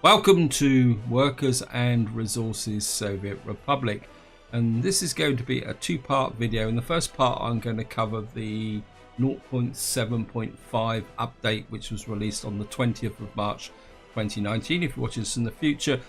Welcome to Workers and Resources Soviet Republic, and this is going to be a two-part video. In the first part I'm going to cover the 0.7.5 update which was released on the 20th of March 2019 if you're watching this in the future,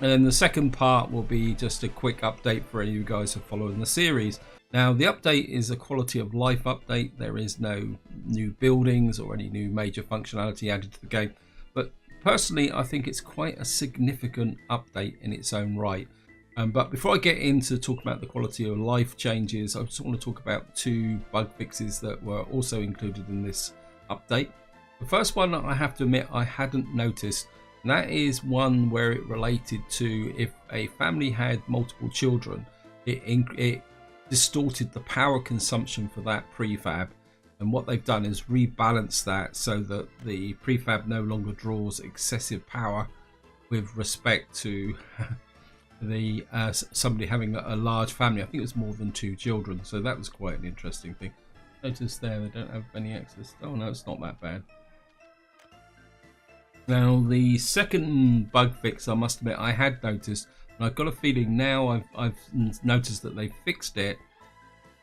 and then the second part will be just a quick update for any of you guys who are following the series. Now the update is a quality of life update. There is no new buildings or any new major functionality added to the game, but personally, I think it's quite a significant update in its own right. But before I get into talking about the quality of life changes, I just want to talk about two bug fixes that were also included in this update. The first one, I have to admit, I hadn't noticed, and that is one where it related to if a family had multiple children, it distorted the power consumption for that prefab. And what they've done is rebalance that so that the prefab no longer draws excessive power with respect to the somebody having a large family. I think it was more than 2 children, so that was quite an interesting thing. Notice there they don't have any access. Oh no, it's not that bad. Now the second bug fix, I must admit, I had noticed, and I've got a feeling now I've noticed that they fixed it.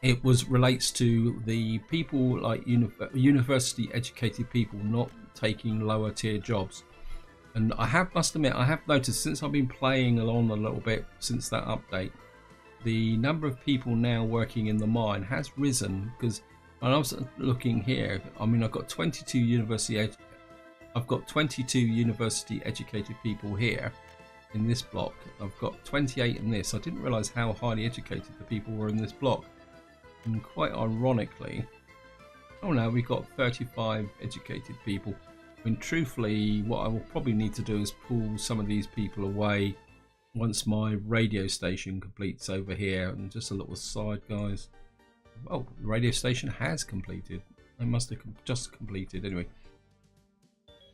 It relates to the people like university educated people not taking lower tier jobs. And must admit, I have noticed since I've been playing along a little bit since that update, the number of people now working in the mine has risen. Because when I was looking here, I mean, I've got 22 university educated people here in this block. I've got 28 in this. I didn't realize how highly educated the people were in this block. And quite ironically, oh no, we've got 35 educated people. I mean, truthfully, what I will probably need to do is pull some of these people away once my radio station completes over here. And just a little side, guys. Well, the radio station has completed. I must have just completed anyway.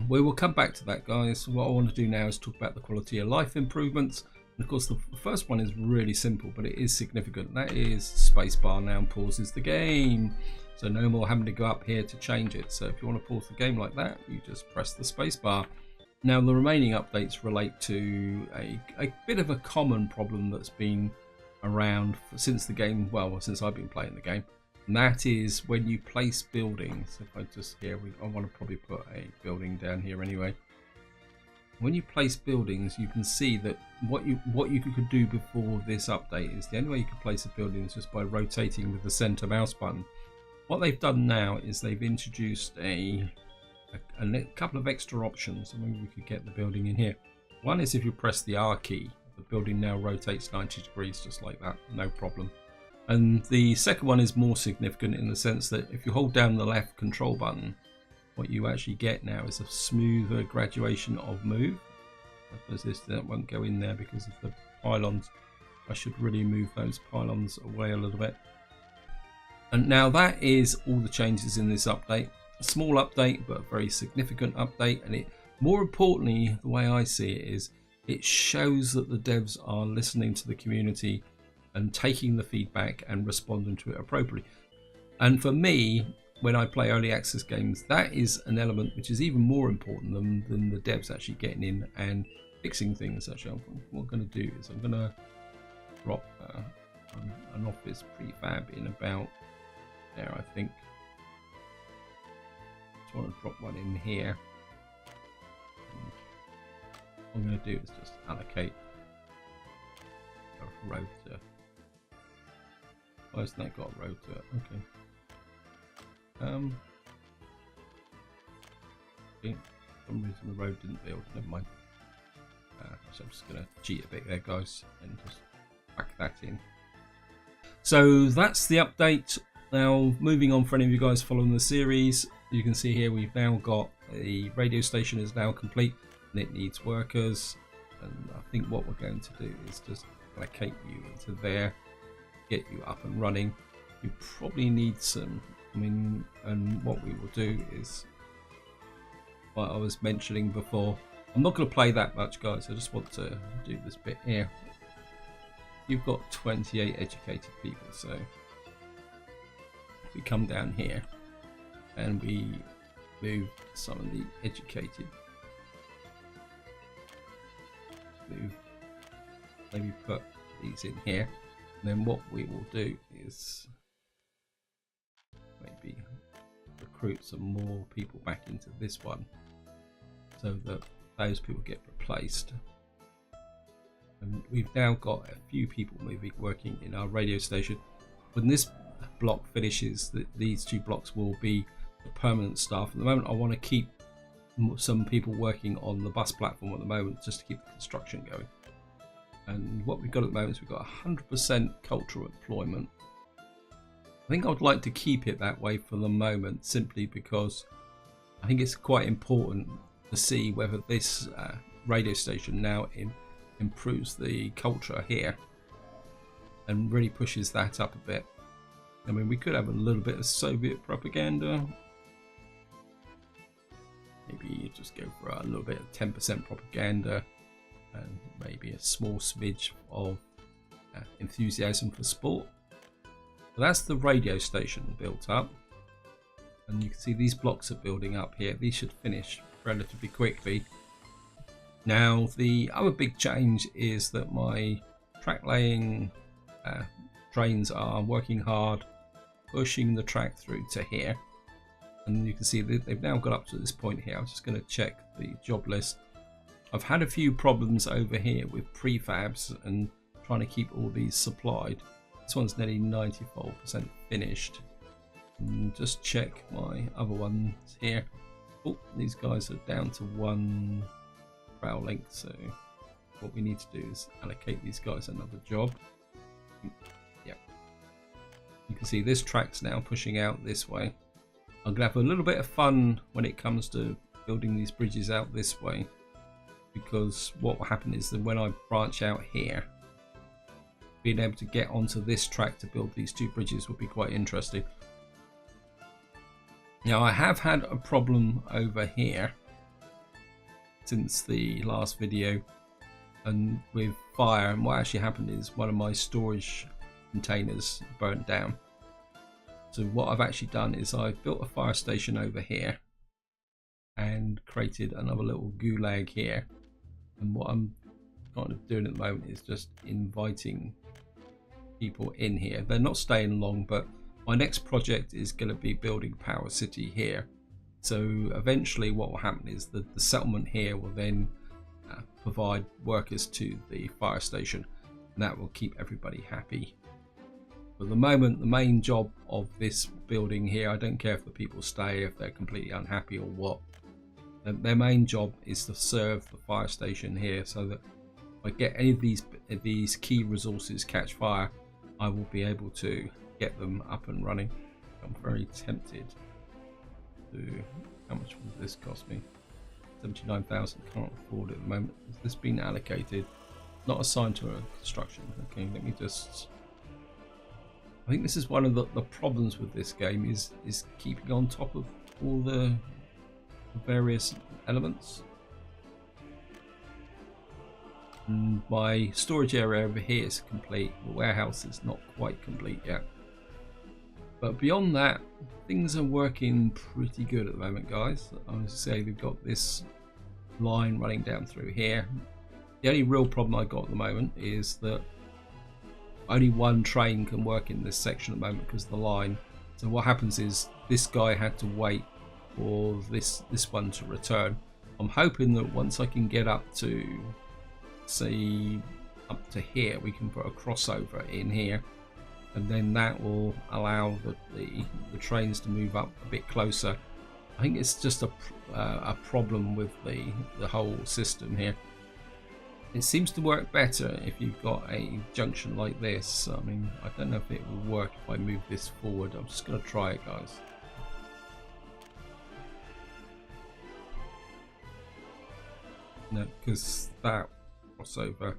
We will come back to that, guys. What I want to do now is talk about the quality of life improvements. And of course, the first one is really simple, but it is significant. That is spacebar now pauses the game. So no more having to go up here to change it. So if you want to pause the game like that, you just press the spacebar. Now the remaining updates relate to a bit of a common problem that's been around since the game, well, since I've been playing the game. And that is when you place buildings. If I just here, I want to probably put a building down here anyway. When you place buildings, you can see that what you could do before this update is the only way you could place a building is just by rotating with the center mouse button. What they've done now is they've introduced a couple of extra options. Maybe we could get the building in here. One is if you press the R key, the building now rotates 90 degrees just like that, no problem. And the second one is more significant in the sense that if you hold down the left control button, what you actually get now is a smoother graduation of move. I suppose that won't go in there because of the pylons. I should really move those pylons away a little bit. And now that is all the changes in this update. A small update, but a very significant update. And more importantly, the way I see it is, it shows that the devs are listening to the community and taking the feedback and responding to it appropriately. And for me, when I play early access games, that is an element which is even more important than the devs actually getting in and fixing things. Actually, what I'm going to do is I'm going to drop an office prefab in about there, I think. Just want to drop one in here. And what I'm going to do is just allocate a rotor. Why hasn't that got a rotor? Okay. For some reason the road didn't build, never mind. So I'm just going to cheat a bit there, guys, and just whack that in. So that's the update. Now moving on, for any of you guys following the series, you can see here we've now got the radio station is now complete and it needs workers. And I think what we're going to do is just allocate you into there, get you up and running. You probably need some, and what we will do is what I was mentioning before. I'm not going to play that much, guys. I just want to do this bit here. You've got 28 educated people, so if we come down here and we move some of the educated to maybe put these in here. And then what we will do is maybe recruit some more people back into this one so that those people get replaced. And we've now got a few people maybe working in our radio station. When this block finishes, these 2 blocks will be the permanent staff. At the moment, I want to keep some people working on the bus platform at the moment just to keep the construction going. And what we've got at the moment is we've got 100% cultural employment. I think I'd like to keep it that way for the moment, simply because I think it's quite important to see whether this radio station now improves the culture here and really pushes that up a bit. I mean, we could have a little bit of Soviet propaganda. Maybe you just go for a little bit of 10% propaganda and maybe a small smidge of enthusiasm for sport. So that's the radio station built up, and you can see these blocks are building up here. These should finish relatively quickly. Now the other big change is that my track laying trains are working hard, pushing the track through to here, and you can see that they've now got up to this point here. I'm just going to check the job list. I've had a few problems over here with prefabs and trying to keep all these supplied. This one's nearly 94% finished. And just check my other ones here. Oh, these guys are down to 1 rail link, so what we need to do is allocate these guys another job. Yep. You can see this track's now pushing out this way. I'm gonna have a little bit of fun when it comes to building these bridges out this way, because what will happen is that when I branch out here, being able to get onto this track to build these 2 bridges would be quite interesting. Now I have had a problem over here since the last video, and with fire, and what actually happened is one of my storage containers burnt down. So what I've actually done is I've built a fire station over here and created another little gulag here, and what I'm kind of doing at the moment is just inviting people in here. They're not staying long, but my next project is going to be building Power City here. So eventually what will happen is that the settlement here will then provide workers to the fire station, and that will keep everybody happy. For the moment, the main job of this building here, I don't care if the people stay, if they're completely unhappy or what, their main job is to serve the fire station here, so that if I get any of these key resources catch fire, I will be able to get them up and running. I'm very tempted to... How much will this cost me? 79,000. Can't afford it at the moment. Has this been allocated? Not assigned to a construction. Okay, let me just... I think this is one of the problems with this game is keeping on top of all the various elements. And my storage area over here is complete. The warehouse is not quite complete yet. But beyond that, things are working pretty good at the moment, guys. I was to say we've got this line running down through here. The only real problem I got at the moment is that only 1 train can work in this section at the moment because of the line. So what happens is this guy had to wait for this one to return. I'm hoping that once I can get up to, say, up to here, we can put a crossover in here, and then that will allow the trains to move up a bit closer. I think it's just a problem with the whole system here. It seems to work better if you've got a junction like this. I mean, I don't know if it will work if I move this forward. I'm just going to try it, guys. No, because that crossover.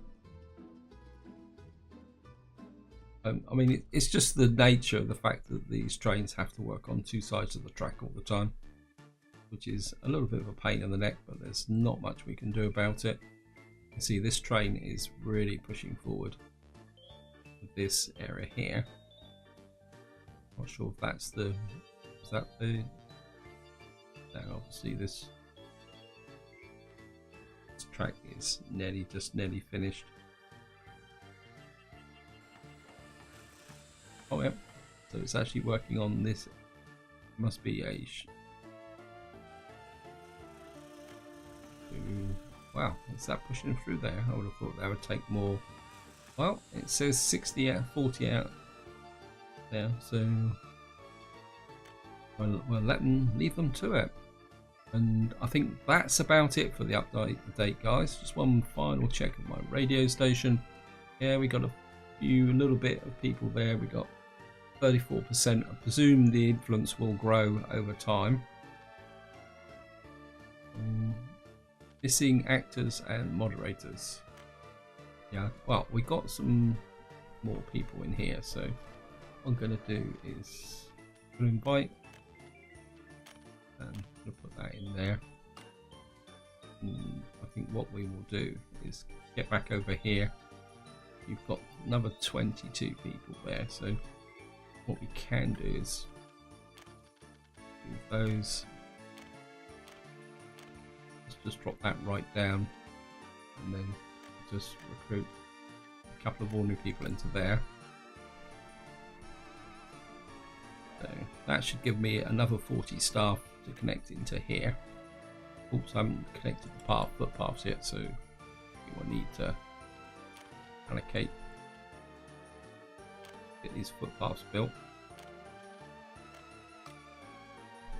I mean, it's just the nature of the fact that these trains have to work on 2 sides of the track all the time, which is a little bit of a pain in the neck, but there's not much we can do about it. You see, this train is really pushing forward with this area here. Not sure if that's is that the... No, obviously this track is nearly finished. Oh yeah, so it's actually working on this. Must be a wow, is that pushing through there? I would have thought that would take more. Well, it says 60 out, 40 out there, so we'll leave them to it. And I think that's about it for the update, guys. Just one final check of my radio station. Yeah, we got a little bit of people there. We got 34%. I presume the influence will grow over time. Missing actors and moderators. Yeah, well, we got some more people in here, so what I'm going to do is invite, and I'm going to put that in there. And I think what we will do is get back over here. You've got another 22 people there, so what we can do is do those. Let's just drop that right down, and then just recruit a couple of ordinary people into there. So that should give me another 40 staff to connect into here. Oops, I haven't connected the footpaths yet, so you will need to allocate, get these footpaths built.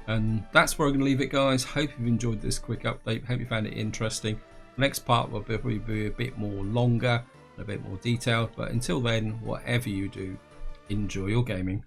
And that's where I'm going to leave it, guys. Hope you've enjoyed this quick update. Hope you found it interesting. The next part will probably be a bit more longer, a bit more detailed. But until then, whatever you do, enjoy your gaming.